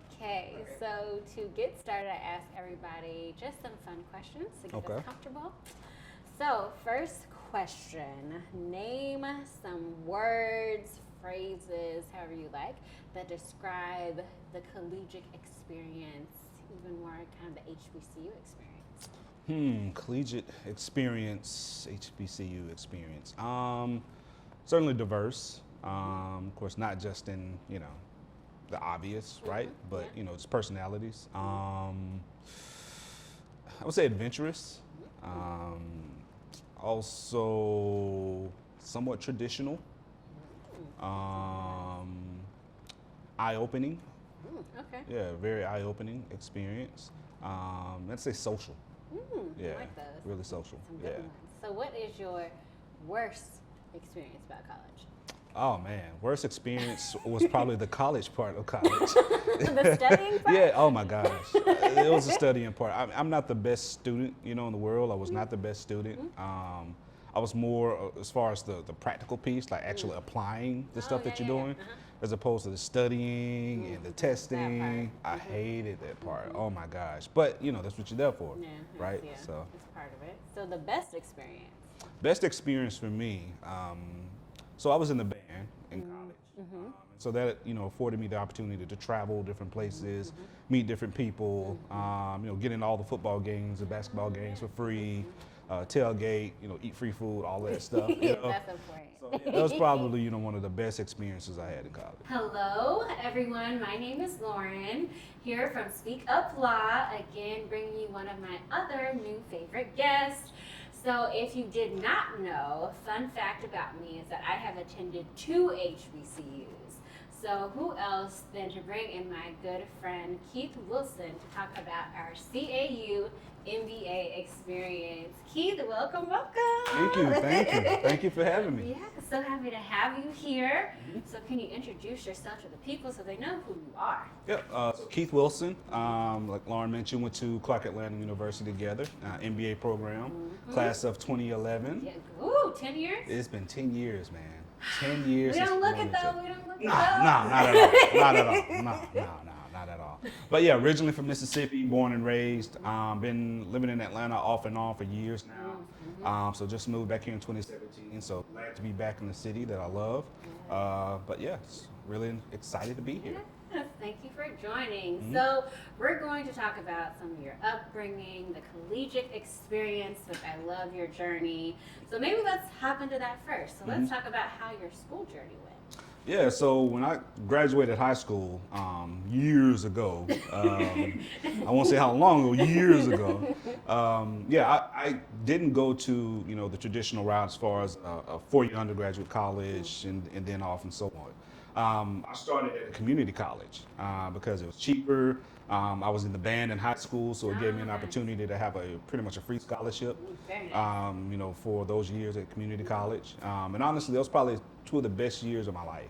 Okay, so to get started, I ask everybody just some fun questions to get Okay. us comfortable. So, first question, name some words, phrases, however you like, that describe the collegiate experience, even more kind of the HBCU experience. Collegiate experience, HBCU experience. Certainly diverse. Of course, not just in the obvious, right? But Yeah. just personalities. I would say adventurous. Um, Also somewhat traditional. Um, Eye-opening. Okay. Yeah, very eye-opening experience. Let's say social. I Yeah, like those. really social. Some Yeah. good ones. So, what is your worst experience about college? Oh man, worst experience was probably the college part of college. The studying part? Yeah. Oh my gosh, it was the studying part. I'm not the best student, in the world. I was not the best student. I was more as far as the practical piece, like actually applying the stuff that you're doing, as opposed to the studying and the testing. I hated that part. Oh my gosh. But that's what you're there for, Yeah, right? yeah, So it's part of it. So, the best experience. best experience for me. So I was in the band in college. So that afforded me the opportunity to travel different places, meet different people, get in all the football games, the basketball games for free, tailgate, eat free food, all that stuff. That's important. So yeah, that was probably one of the best experiences I had in college. Hello, everyone. My name is Lauren, here from Speak Up Law, again bringing you one of my other new favorite guests. So, if you did not know, fun fact about me is that I have attended 2 HBCUs. So, who else than to bring in my good friend Keith Wilson to talk about our CAU MBA experience. Keith, welcome. Thank you, thank you for having me. Yeah, so happy to have you here. So can you introduce yourself to the people so they know who you are? Yep. So Keith Wilson, like Lauren mentioned, went to Clark Atlanta University together, MBA program, class of 2011. Yeah. Ooh, 10 years? It's been 10 years, man. 10 years. We don't look it's it grown though. into- We don't look it No, though. not at all. Not at all. No, not at all. But yeah, originally from Mississippi, born and raised. Been living in Atlanta off and on for years now. So just moved back here in 2017. So glad to be back in the city that I love. But yeah, it's really excited to be here. Yes, thank you for joining. So we're going to talk about some of your upbringing, the collegiate experience, which I love your journey. So maybe let's hop into that first. So let's talk about how your school journey went. Yeah, so when I graduated high school years ago, I won't say how long ago, years ago. I didn't go to the traditional route as far as a 4-year undergraduate college and then off and so on. I started at a community college because it was cheaper. I was in the band in high school, so it gave me an opportunity to have pretty much a free scholarship. Very nice. For those years at community college. And honestly, those probably 2 of the best years of my life.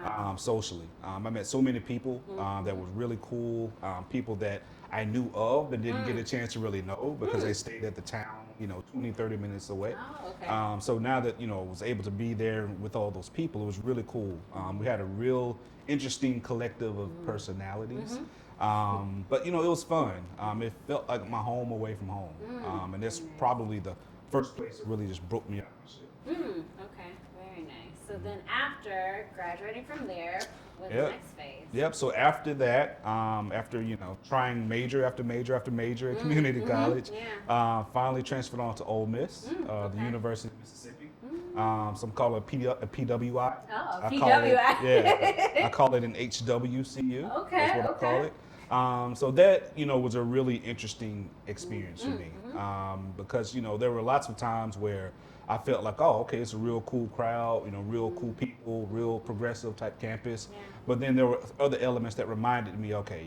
Wow. Socially. I met so many people that was really cool, people that I knew of but didn't get a chance to really know because they stayed at the town, 20, 30 minutes away. Oh, okay. So now that, I was able to be there with all those people, it was really cool. We had a real interesting collective of personalities. But, it was fun. It felt like my home away from home. And that's probably the first place that really just broke me out of my shit. Okay, very nice. So then after graduating from there, what's the Yep. next phase? Yep. So after that, after trying major after major after major at community college, Yeah. finally transferred on to Ole Miss, the University of Mississippi. Some call it a PWI. Oh, I call it- PWI. yeah, I call it an HWCU. Okay, That's what I okay. call it. So that was a really interesting experience for me because there were lots of times where I felt like, oh, okay, it's a real cool crowd, real cool people, real progressive type campus. Yeah. But then there were other elements that reminded me, okay,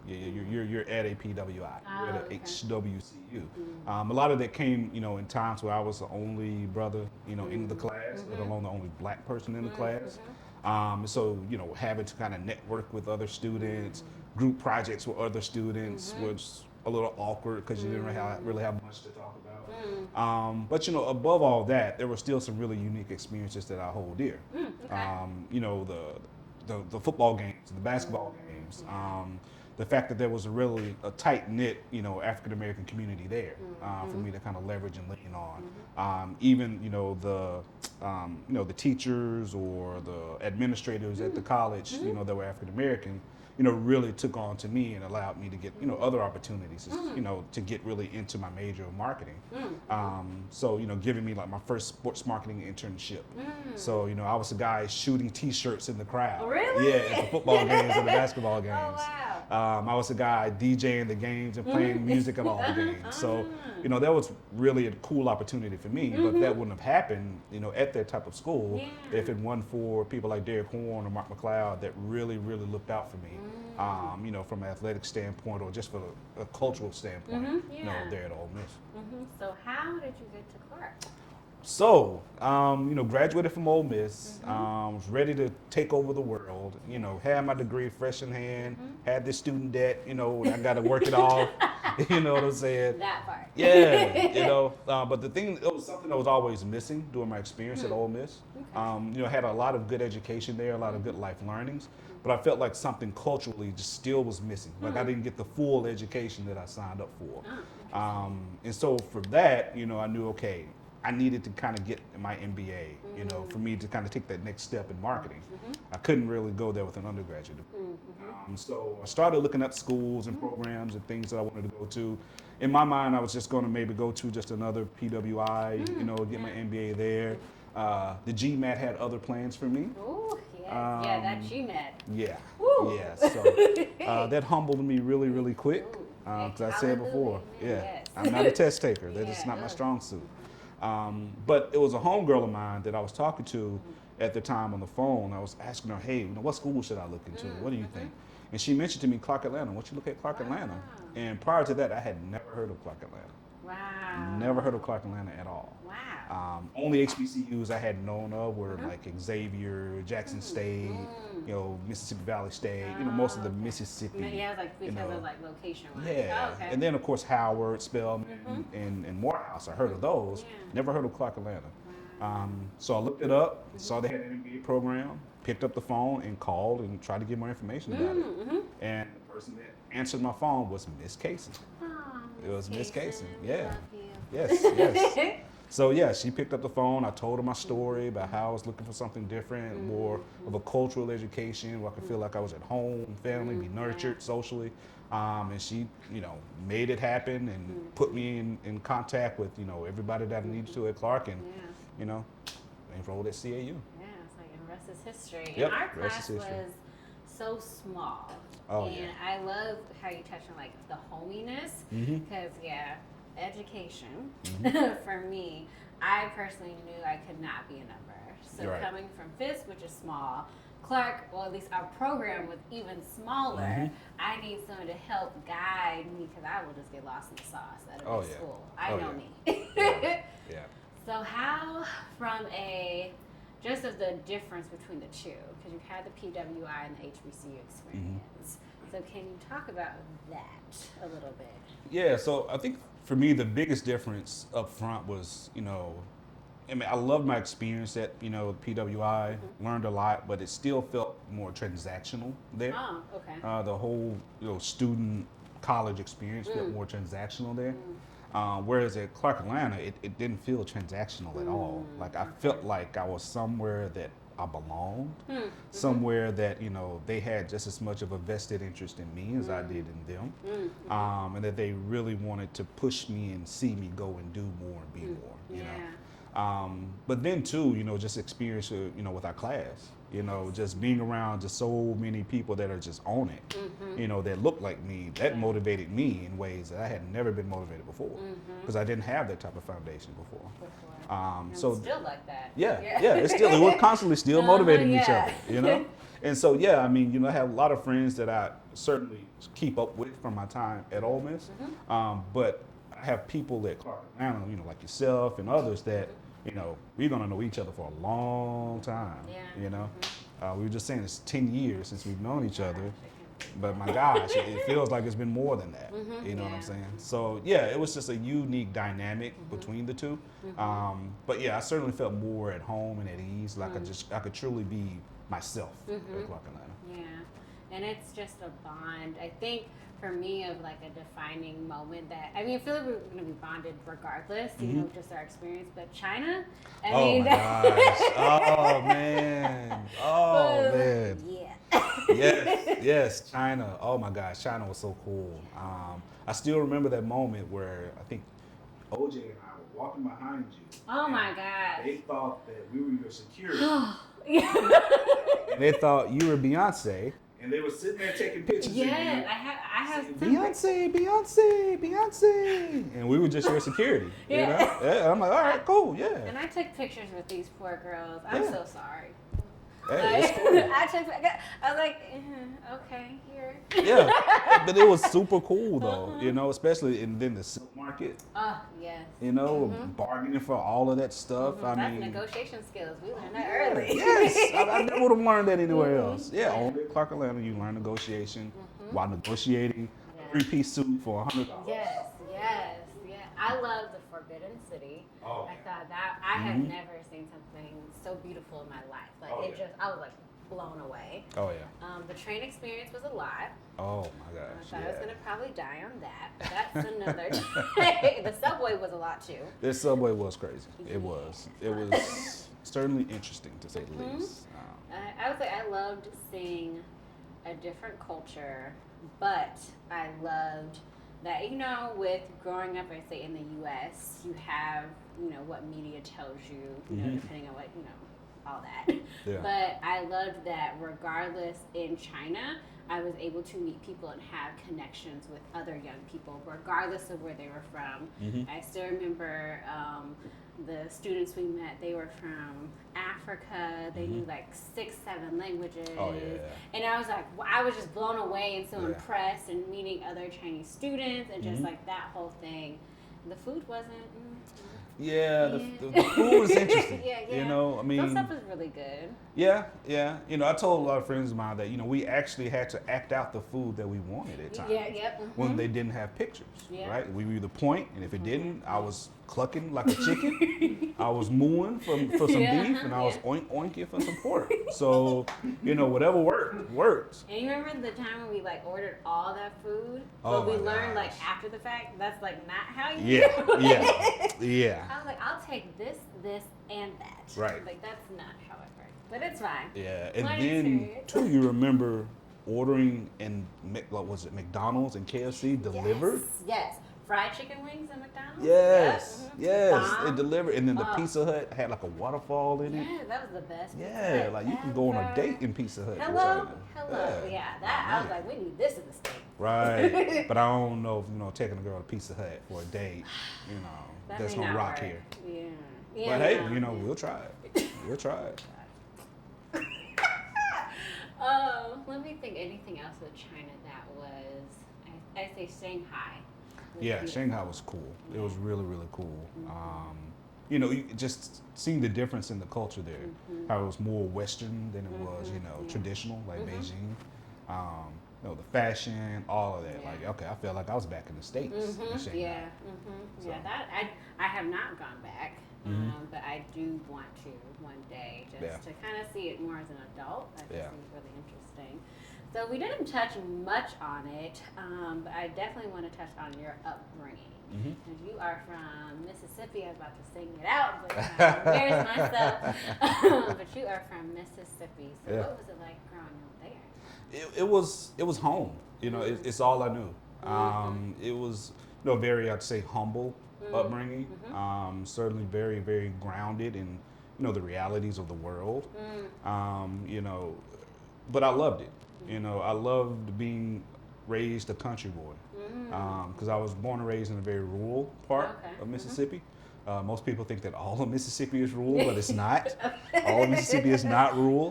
you're at a PWI, you're at okay. a HWCU. A lot of that came, in times where I was the only brother, in the class, let alone the only black person in the class. So having to kind of network with other students, group projects with other students was a little awkward because you didn't really have much to talk about. But above all that, there were still some really unique experiences that I hold dear. Okay. The football games, the basketball games, programs. The fact that there was a tight knit, African American community there for me to kind of leverage and lean on. Even the teachers or the administrators at the college, that were African American, really took on to me and allowed me to get, other opportunities, to get really into my major of marketing. So, giving me like my first sports marketing internship. So, I was the guy shooting T-shirts in the crowd. Really? Yeah, at the football games and the basketball games. Oh, wow. I was the guy DJing the games and playing music at all the games. So, that was really a cool opportunity for me. But that wouldn't have happened, at that type of school if it wasn't for people like Derek Horn or Mark McLeod that really, really looked out for me. From an athletic standpoint or just for a cultural standpoint, there at Ole Miss. So how did you get to Clark? So, graduated from Ole Miss, was ready to take over the world, had my degree fresh in hand, had this student debt, I got to work it off, you know what I'm saying? That part. Yeah, but the thing, it was something that was always missing during my experience at Ole Miss. Had a lot of good education there, a lot of good life learnings, but I felt like something culturally just still was missing. Like I didn't get the full education that I signed up for. And so for that, I knew, okay, I needed to kind of get my MBA, for me to kind of take that next step in marketing. I couldn't really go there with an undergraduate degree. So I started looking up schools and programs and things that I wanted to go to. In my mind, I was just going to maybe go to just another PWI, get my MBA there. The GMAT had other plans for me. Oh, yeah, that GMAT. Yeah, Woo. yeah. So that humbled me really, really quick. Because I said before, I'm not a test taker. That is not my strong suit. But it was a homegirl of mine that I was talking to at the time on the phone. I was asking her, hey, what school should I look into? What do you think? And she mentioned to me Clark Atlanta. Why don't you look at Clark Atlanta? And prior to that, I had never heard of Clark Atlanta. Wow. Never heard of Clark Atlanta at all. Wow. Only HBCUs I had known of were like Xavier, Jackson State, Mississippi Valley State, most of the Mississippi. Yeah, like because of like location wise. Yeah. Oh, okay. And then of course Howard, Spelman, and Morehouse. I heard of those. Never heard of Clark Atlanta. So I looked it up, saw they had an MBA program, picked up the phone and called and tried to get more information about it. And the person that answered my phone was Miss Casey. It was Miss Casey. Yeah. Yes. So yeah, she picked up the phone. I told her my story about how I was looking for something different, more of a cultural education where I could feel like I was at home, family, be nurtured socially. And she, made it happen and put me in contact with, everybody that I needed to at Clark and, enrolled at CAU. Yeah, it's like the rest is history. Yep, And our rest class is history. was so small. Oh, and yeah. I love how you touch on like the hominess because education for me, I personally knew I could not be a number. So coming from Fisk, which is small, Clark, or at least our program was even smaller. I need someone to help guide me because I will just get lost in the sauce at a big school. I know me. Yeah. So how, from just of the difference between the two, because you've had the PWI and the HBCU experience. So can you talk about that a little bit? Yeah, so I think for me the biggest difference up front was, I loved my experience at, PWI, learned a lot, but it still felt more transactional there. Oh, okay. The whole, student college experience felt more transactional there. Whereas at Clark Atlanta, it didn't feel transactional at all. Like I felt like I was somewhere that I belonged, somewhere that, they had just as much of a vested interest in me as I did in them. And that they really wanted to push me and see me go and do more and be more, you know. But then too, just experience, with our class, just being around just so many people that are just on it, that look like me, that motivated me in ways that I had never been motivated before because I didn't have that type of foundation before. So still like that. We're constantly still motivating each other, And so, I have a lot of friends that I certainly keep up with from my time at Ole Miss, but I have people at Clark Atlanta, like yourself and others that, we're going to know each other for a long time, we were just saying it's 10 years since we've known each other, but my gosh, it feels like it's been more than that, you know what I'm saying? So, it was just a unique dynamic between the two, but I certainly felt more at home and at ease, like I could truly be myself at Clark Atlanta. And it's just a bond. I think for me of like a defining moment that I feel like we're gonna be bonded regardless, you know, just our experience. But China, Oh my gosh. Oh man. Oh man. yeah. Yes, China. Oh my gosh, China was so cool. I still remember that moment where I think OJ and I were walking behind you. Oh and my gosh. They thought that we were your security. Yeah. And they thought you were Beyonce. And they were sitting there taking pictures of you. Yeah, I have saying, Beyonce. And we were just your security. You know? Yeah, I'm like, all right, cool, yeah. And I took pictures with these poor girls. I'm so sorry. Hey, it's cool. I was like, okay, here. Yeah, but it was super cool though, you know, especially in then the silk market. Oh, yes. You know, bargaining for all of that stuff. That's I mean, negotiation skills. We learned that early. Yes, I never would have learned that anywhere else. Yeah, only at Clark Atlanta you learn negotiation while negotiating a 3-piece suit for $100. Yes. I love the Forbidden City. Oh, I thought that I had never seen something so beautiful in my life. Like I was like blown away. Oh yeah. The train experience was a lot. Oh my gosh. I thought I was gonna probably die on that, but that's another day. The subway was a lot too. This subway was crazy. It was. It was certainly interesting to say the least. I would say I loved seeing a different culture, but I loved that, you know, with growing up, I say in the U.S., you have, you know, what media tells you, you know, depending on what, you know, all that. Yeah. But I loved that regardless in China, I was able to meet people and have connections with other young people, regardless of where they were from. I still remember the students we met, they were from Africa. They knew like 6, 7 languages. Oh, yeah. And I was like, I was just blown away and so impressed, and meeting other Chinese students and just like that whole thing. The food wasn't. Yeah, the food was interesting. Yeah. You know, I mean, some stuff was really good. Yeah. You know, I told a lot of friends of mine that, you know, we actually had to act out the food that we wanted at times. When they didn't have pictures, right? We would either point, and if it didn't, I was clucking like a chicken. I was mooing for some beef, and I was oinking for some pork. So, you know, whatever worked. And you remember the time when we like ordered all that food, Oh but we my learned gosh. like after the fact that's like not how you Yeah, do it. yeah. I was like, I'll take this, and that. Right. Like that's not how it works, but it's fine. Yeah, and Learning then experience. too, you remember ordering and what was it, McDonald's and KFC delivered? Yes. Fried chicken wings at McDonald's? Yes, yes, Bomb. it delivered, and then the Pizza Hut had like a waterfall in it. Yeah, that was the best. Yeah, Pizza like you can go on a ever. date in Pizza Hut. Hello. Yeah. That I was like, we need this in the state. Right, but I don't know if, you know, taking a girl to Pizza Hut for a date, you know, That that's may gonna not rock work. here. Yeah. But hey, you know, we'll try it. We'll try it. Let me think. Anything else with China that was? I say Shanghai. was Yeah, beautiful. Shanghai was cool. It was really, really cool. You know, you just seeing the difference in the culture there. How it was more Western than it was, you know, traditional, like Beijing. You know, the fashion, all of that. Yeah. Like, okay, I felt like I was back in the States in Shanghai. Yeah. So. Yeah. That I have not gone back, but I do want to one day just to kind of see it more as an adult. I think it's really interesting. So we didn't touch much on it, but I definitely want to touch on your upbringing. Because you are from Mississippi. I was about to sing it out, but embarrass myself. But you are from Mississippi. So what was it like growing up there? It was home. You know, it's all I knew. It was, you know, very, I'd say, humble upbringing. Certainly very, very grounded in, you know, the realities of the world. You know, but I loved it. You know, I loved being raised a country boy because I was born and raised in a very rural part of Mississippi. Most people think that all of Mississippi is rural, but it's not. All of Mississippi is not rural.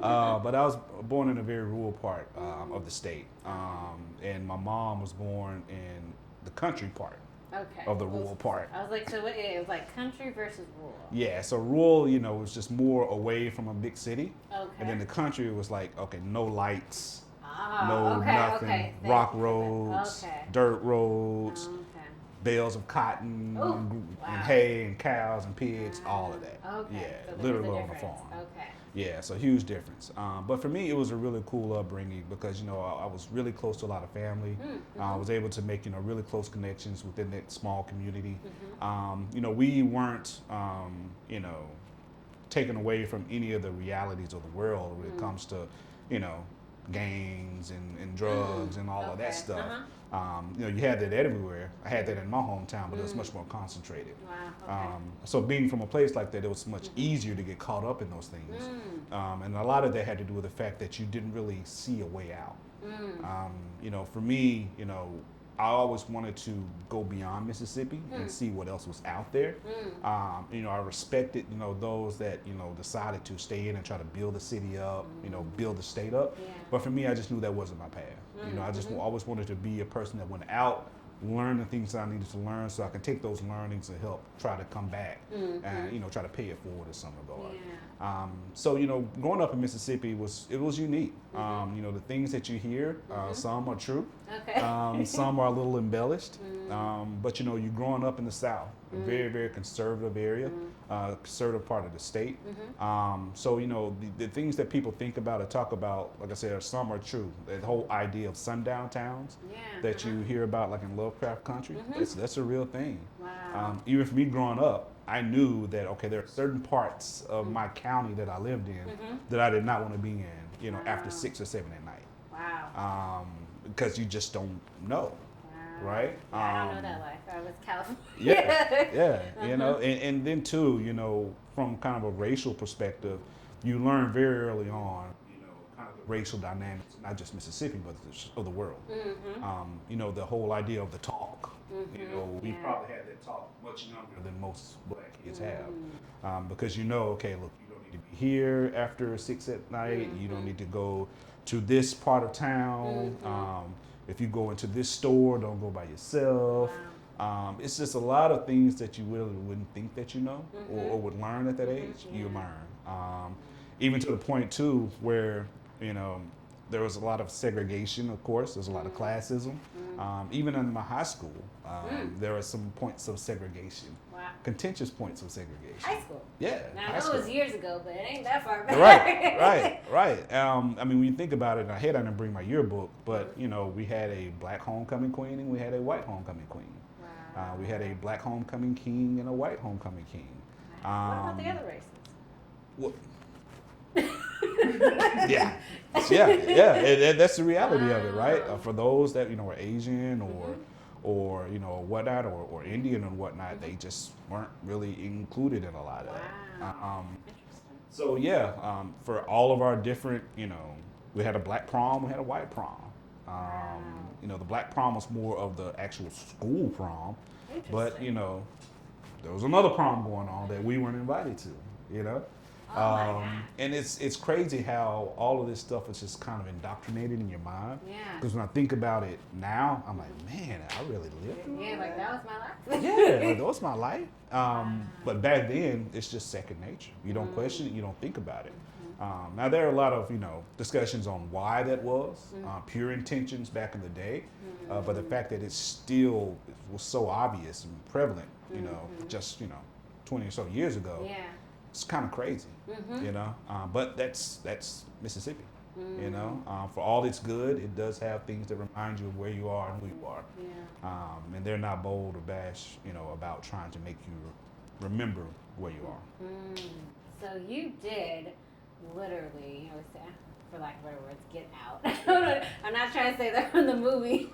But I was born in a very rural part of the state. And my mom was born in the country part of the rural part. I was like, so it was like country versus rural. Yeah, so rural, you know, was just more away from a big city. Okay. And then the country was like, okay, no lights. Ah, Nothing. Rock roads, dirt roads, bales of cotton, and hay and cows and pigs, all of that. Okay. Yeah, So literally there's a on the difference. farm. Okay. Yeah, it's a huge difference. But for me, it was a really cool upbringing because I was really close to a lot of family. I was able to make really close connections within that small community. We weren't taken away from any of the realities of the world when it comes to you know gangs and drugs and all of that stuff. You had that everywhere. I had that in my hometown, but it was much more concentrated. Wow. Okay. So being from a place like that, it was much easier to get caught up in those things. And a lot of that had to do with the fact that you didn't really see a way out. For me, I always wanted to go beyond Mississippi and see what else was out there. I respected, those that, decided to stay in and try to build the city up, build the state up. Yeah. But for me, I just knew that wasn't my path. I just always wanted to be a person that went out, learn the things that I needed to learn so I can take those learnings and help try to come back and, try to pay it forward in some regard. Yeah. So, growing up in Mississippi was unique. The things that you hear, some are true. Okay. Some are a little embellished. But, you're growing up in the South, a very, very conservative area, conservative part of the state. So, the things that people think about or talk about, like I said, some are true. That whole idea of sundown towns that you hear about, like in Lovecraft Country, that's a real thing. Wow. Even for me growing up, I knew that, okay, there are certain parts of my county that I lived in that I did not want to be in, after 6 or 7 at night. Wow. Because you just don't know, Wow. right? Yeah, I don't know that life. I was California. Yeah, and then too, from kind of a racial perspective, you learn very early on, kind of the racial dynamics, not just Mississippi, but of the world. The whole idea of the talk. We probably had that talk much younger than most black kids have, because okay, look, you don't need to be here after 6 at night. You don't need to go to this part of town. If you go into this store, don't go by yourself. Wow. It's just a lot of things that you really wouldn't think that or would learn at that age. You learn, even to the point too where there was a lot of segregation. Of course, there's a lot of classism. Even in my high school, there were some points of segregation. Wow. Contentious points of segregation. High school. Yeah. Now, I know it was years ago, but it ain't that far back. Right. When you think about it, I didn't bring my yearbook, but we had a black homecoming queen and we had a white homecoming queen. Wow. We had a black homecoming king and a white homecoming king. What about the other races? Well, yeah. That's the reality of it, right? For those that are Asian or whatnot, or Indian and whatnot, they just weren't really included in a lot of that. Interesting. So for all of our different, we had a black prom, we had a white prom. The black prom was more of the actual school prom, but there was another prom going on that we weren't invited to. And it's crazy how all of this stuff is just kind of indoctrinated in your mind. Yeah. Because when I think about it now, I'm like, man, I really lived through Yeah, like that was my life. yeah, like, that was my life. But back then, it's just second nature. You don't question it, you don't think about it. Now there are a lot of discussions on why that was, pure intentions back in the day, but the fact that it still was so obvious and prevalent, just 20 or so years ago. Yeah. It's kind of crazy, but that's Mississippi, for all it's good, it does have things that remind you of where you are and who you are. Yeah. And they're not bold or bash, about trying to make you remember where you are. So you did literally, I would say, for lack of better words, get out. I'm not trying to say that from the movie,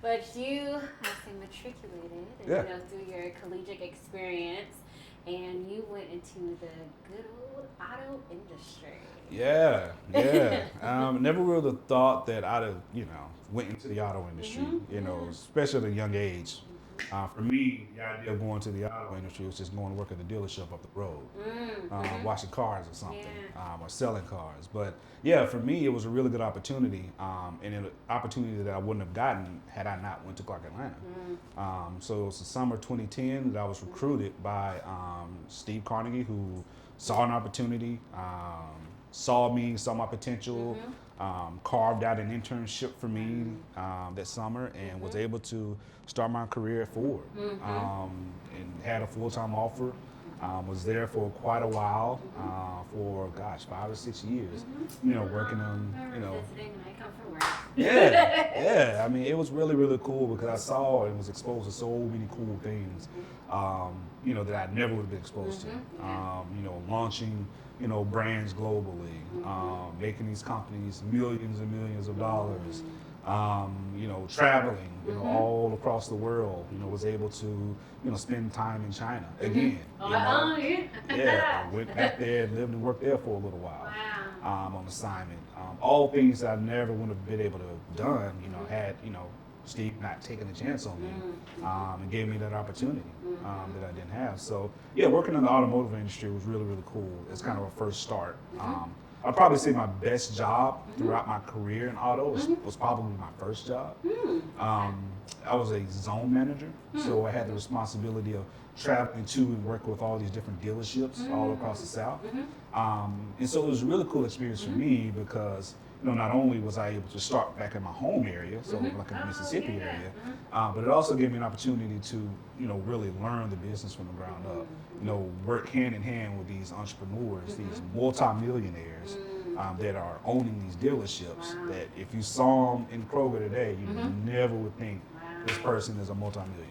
but you, I say, matriculated, and, through your collegiate experience. And you went into the good old auto industry. Yeah. Never would have thought that I'd have, went into the auto industry, especially at a young age. For me, the idea of going to the auto industry was just going to work at the dealership up the road, washing cars or something, or selling cars. But yeah, for me, it was a really good opportunity, and an opportunity that I wouldn't have gotten had I not went to Clark Atlanta. So it was the summer 2010 that I was recruited by Steve Carnegie, who saw an opportunity, saw my potential, carved out an internship for me that summer, and was able to start my career at Ford, and had a full-time offer Was there for quite a while, for gosh, 5 or 6 years. You know, working on, you know. Visiting when I come from work. Yeah. I mean, it was really, really cool because I saw and was exposed to so many cool things, you know, that I never would have been exposed to. You know, launching, you know, brands globally, making these companies millions and millions of dollars. You know, traveling, you know, all across the world. You know, was able to, you know, spend time in China again. You know? Yeah, I went back there and lived and worked there for a little while. On assignment. All things that I never would have been able to have done, you know, had, you know, Steve not taking a chance on me, and gave me that opportunity that I didn't have. So yeah, working in the automotive industry was really, really cool. It's kind of a first start. I'd probably say my best job throughout my career in auto was probably my first job. I was a zone manager, so I had the responsibility of traveling to and working with all these different dealerships all across the South. And so it was a really cool experience for me because, you know, not only was I able to start back in my home area, so like in the Mississippi area, but it also gave me an opportunity to, you know, really learn the business from the ground up. You know, work hand in hand with these entrepreneurs, these multimillionaires that are owning these dealerships. That if you saw them in Kroger today, you never would think this person is a multimillionaire.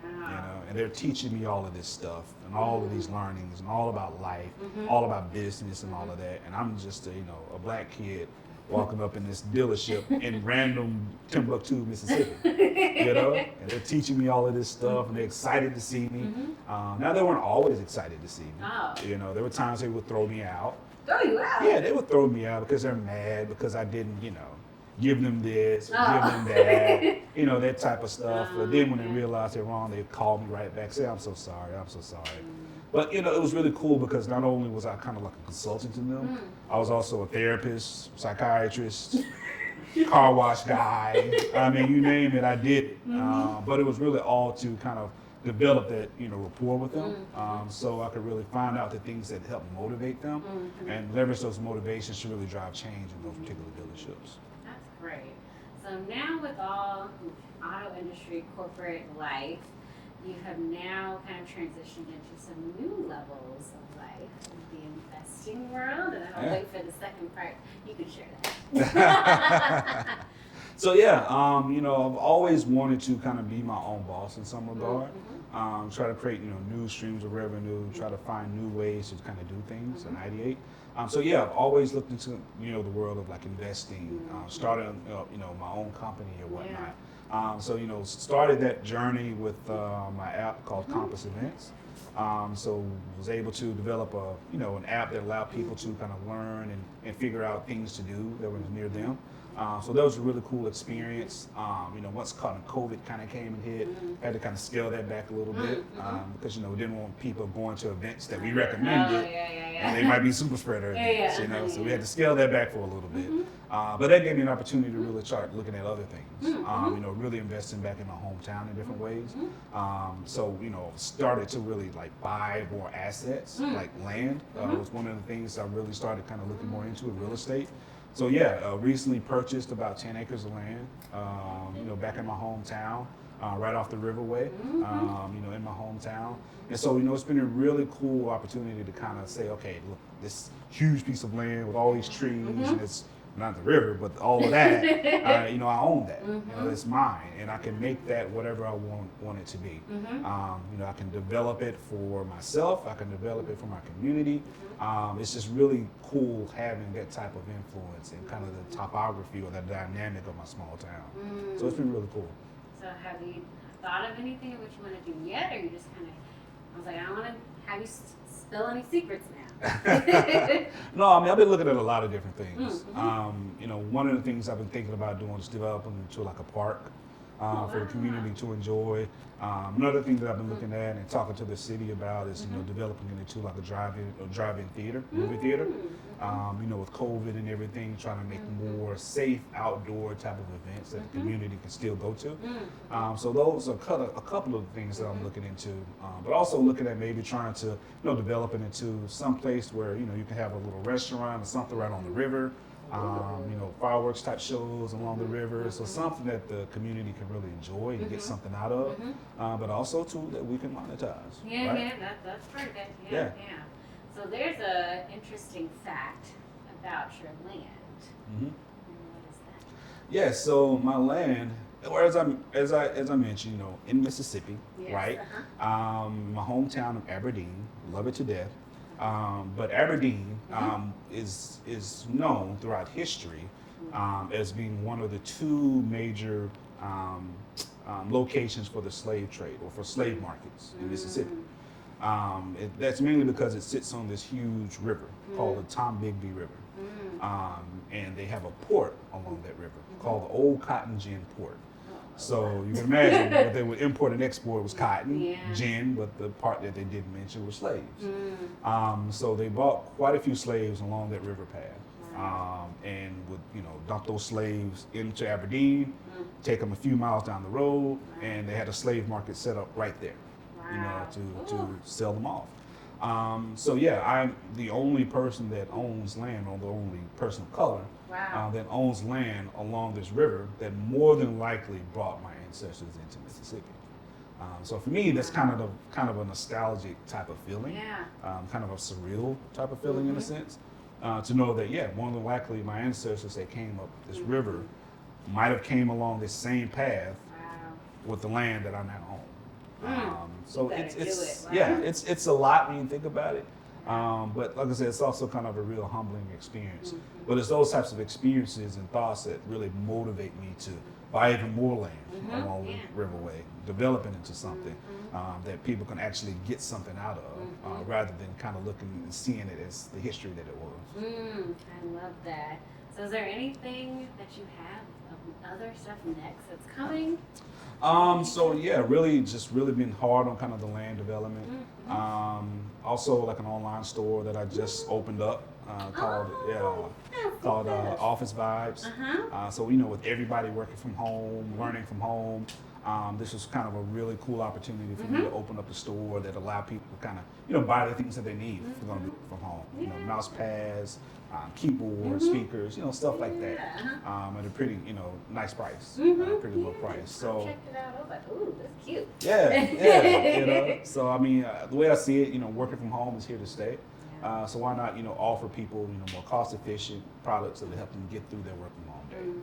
You know, and they're teaching me all of this stuff and all of these learnings and all about life, all about business and all of that. And I'm just a black kid walking up in this dealership in random Timbuktu, Mississippi, you know, and they're teaching me all of this stuff and they're excited to see me. Now they weren't always excited to see me. You know, there were times they would throw me out. Throw you out? Yeah, they would throw me out because they're mad because I didn't, you know, give them this, or give them that, you know, that type of stuff. But then when they realize they're wrong, they call me right back, say, I'm so sorry. But, you know, it was really cool because not only was I kind of like a consultant to them, I was also a therapist, psychiatrist, car wash guy. I mean, you name it, I did it. But it was really all to kind of develop that, you know, rapport with them, so I could really find out the things that help motivate them and leverage those motivations to really drive change in those particular dealerships. That's great. So now with all auto industry, corporate life, you have now kind of transitioned into some new levels of life in the investing world, and I'll wait for the second part. You can share that. So yeah, you know, I've always wanted to kind of be my own boss in some regard. Try to create, you know, new streams of revenue, try to find new ways to kind of do things and ideate. So yeah, I've always looked into, you know, the world of like investing, started, you know, my own company or whatnot. So, you know, started that journey with my app called Kompass Events. So was able to develop a, you know, an app that allowed people to kind of learn and figure out things to do that was near them. So that was a really cool experience. You know, once COVID kind of came and hit, had to kind of scale that back a little bit because, you know, we didn't want people going to events that we recommended and they might be super spreader events, you know, so we had to scale that back for a little bit. But that gave me an opportunity to really start looking at other things, you know, really investing back in my hometown in different ways. So, you know, started to really like buy more assets, like land was one of the things I really started kind of looking more into in real estate. So yeah, recently purchased about 10 acres of land, you know, back in my hometown, right off the Riverway, you know, in my hometown. And so, you know, it's been a really cool opportunity to kind of say, okay, look, this huge piece of land with all these trees, and it's not the river, but all of that, you know, I own that. You know, it's mine, and I can make that whatever I want it to be. You know, I can develop it for myself. I can develop it for my community. It's just really cool having that type of influence and kind of the topography or the dynamic of my small town. So it's been really cool. So have you thought of anything of what you want to do yet, or you just kind of, I was like, I don't want to have you spill any secrets now. No, I mean, I've been looking at a lot of different things. You know, one of the things I've been thinking about doing is developing into like a park for the community to enjoy. Another thing that I've been looking at and talking to the city about is, you know, developing it into like a drive-in theater, movie theater. You know, with COVID and everything, trying to make more safe outdoor type of events that the community can still go to. So those are a couple of things that I'm looking into, but also looking at maybe trying to, you know, develop it into some place where, you know, you can have a little restaurant or something right on the river. Fireworks type shows along the river. So something that the community can really enjoy and get something out of, but also too that we can monetize. Yeah, right? yeah, that's part of it. Yeah. So there's a interesting fact about your land. Mm-hmm. And what is that? Yeah, so my land, or as I mentioned, in Mississippi, Yes, right? My hometown of Aberdeen, love it to death. But Aberdeen is known throughout history as being one of the two major locations for the slave trade or for slave markets in Mississippi. That's mainly because it sits on this huge river called the Tombigbee River. And they have a port along that river called the Old Cotton Gin Port. So you can imagine what they would import and export was cotton, gin, but the part that they didn't mention was slaves. So they bought quite a few slaves along that river path, and would dump those slaves into Aberdeen, take them a few miles down the road, and they had a slave market set up right there, to sell them off. So yeah, I'm the only person that owns land, or the only person of color that owns land along this river that more than likely brought my ancestors into Mississippi. So for me, that's kind of a nostalgic type of feeling, kind of a surreal type of feeling in a sense, to know that more than likely my ancestors that came up this river might have came along this same path with the land that I now own. So it's a lot when you think about it. But like I said, it's also kind of a real humbling experience. But it's those types of experiences and thoughts that really motivate me to buy even more land along the riverway, develop it into something that people can actually get something out of, rather than kind of looking and seeing it as the history that it was. I love that. So is there anything that you have of other stuff next that's coming? Really been hard on kind of the land development. Also like an online store that I just opened up called Office Vibes. So with everybody working from home, learning from home, this was kind of a really cool opportunity for me to open up a store that allow people to kind of buy the things that they need if they're going to do it from home. Mouse pads, keyboard, speakers, stuff like that, at a pretty nice price, pretty low price. So I checked it out. I was like, ooh, that's cute. Yeah. So I mean, the way I see it, working from home is here to stay. So why not offer people more cost efficient products that help them get through their work from home day.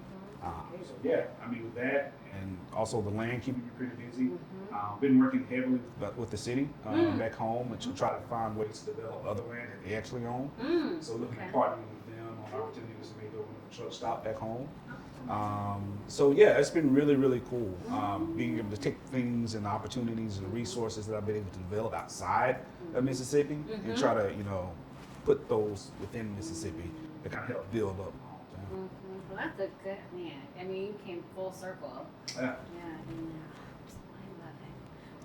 With that, and also the land keeping me pretty busy. Been working heavily with the city back home and to try to find ways to develop other land that they actually own. So looking at partnering with them on opportunities to maybe open a truck stop back home. It's been really, really cool being able to take things and opportunities and the resources that I've been able to develop outside of Mississippi and try to put those within Mississippi to kind of help build up. Well, that's a good man. I mean, you came full circle. I love it.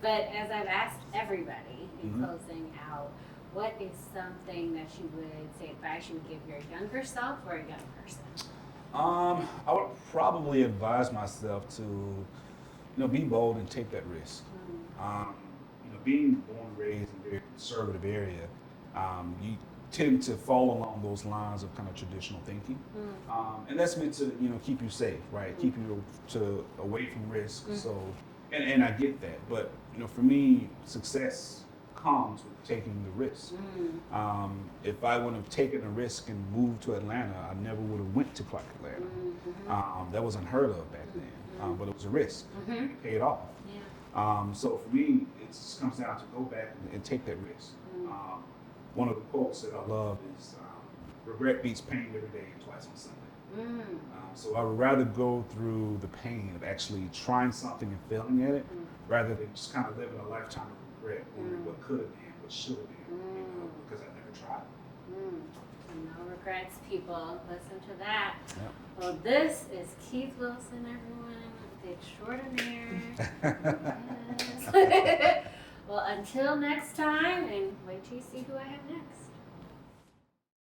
But as I've asked everybody in closing out, what is something that you would say advice you would give your younger self or a young person? I would probably advise myself to, be bold and take that risk. Being born and raised in a very conservative area, you tend to fall along those lines of kind of traditional thinking, and that's meant to keep you safe, right? Keep you away from risk. So, and I get that, but for me, success comes with taking the risk. If I wouldn't have taken a risk and moved to Atlanta, I never would have went to Clark Atlanta. That was unheard of back then, but it was a risk. And it paid off. So for me, it just comes down to go back and take that risk. One of the quotes that I love is, regret beats pain every day and twice on Sunday. So I would rather go through the pain of actually trying something and failing at it, rather than just kind of living a lifetime of regret, wondering what could have been, what should have been, because I never tried. No regrets, people. Listen to that. Well, this is Keith Wilson, everyone, the extraordinaire. Yes. Well, until next time, and wait till you see who I have next.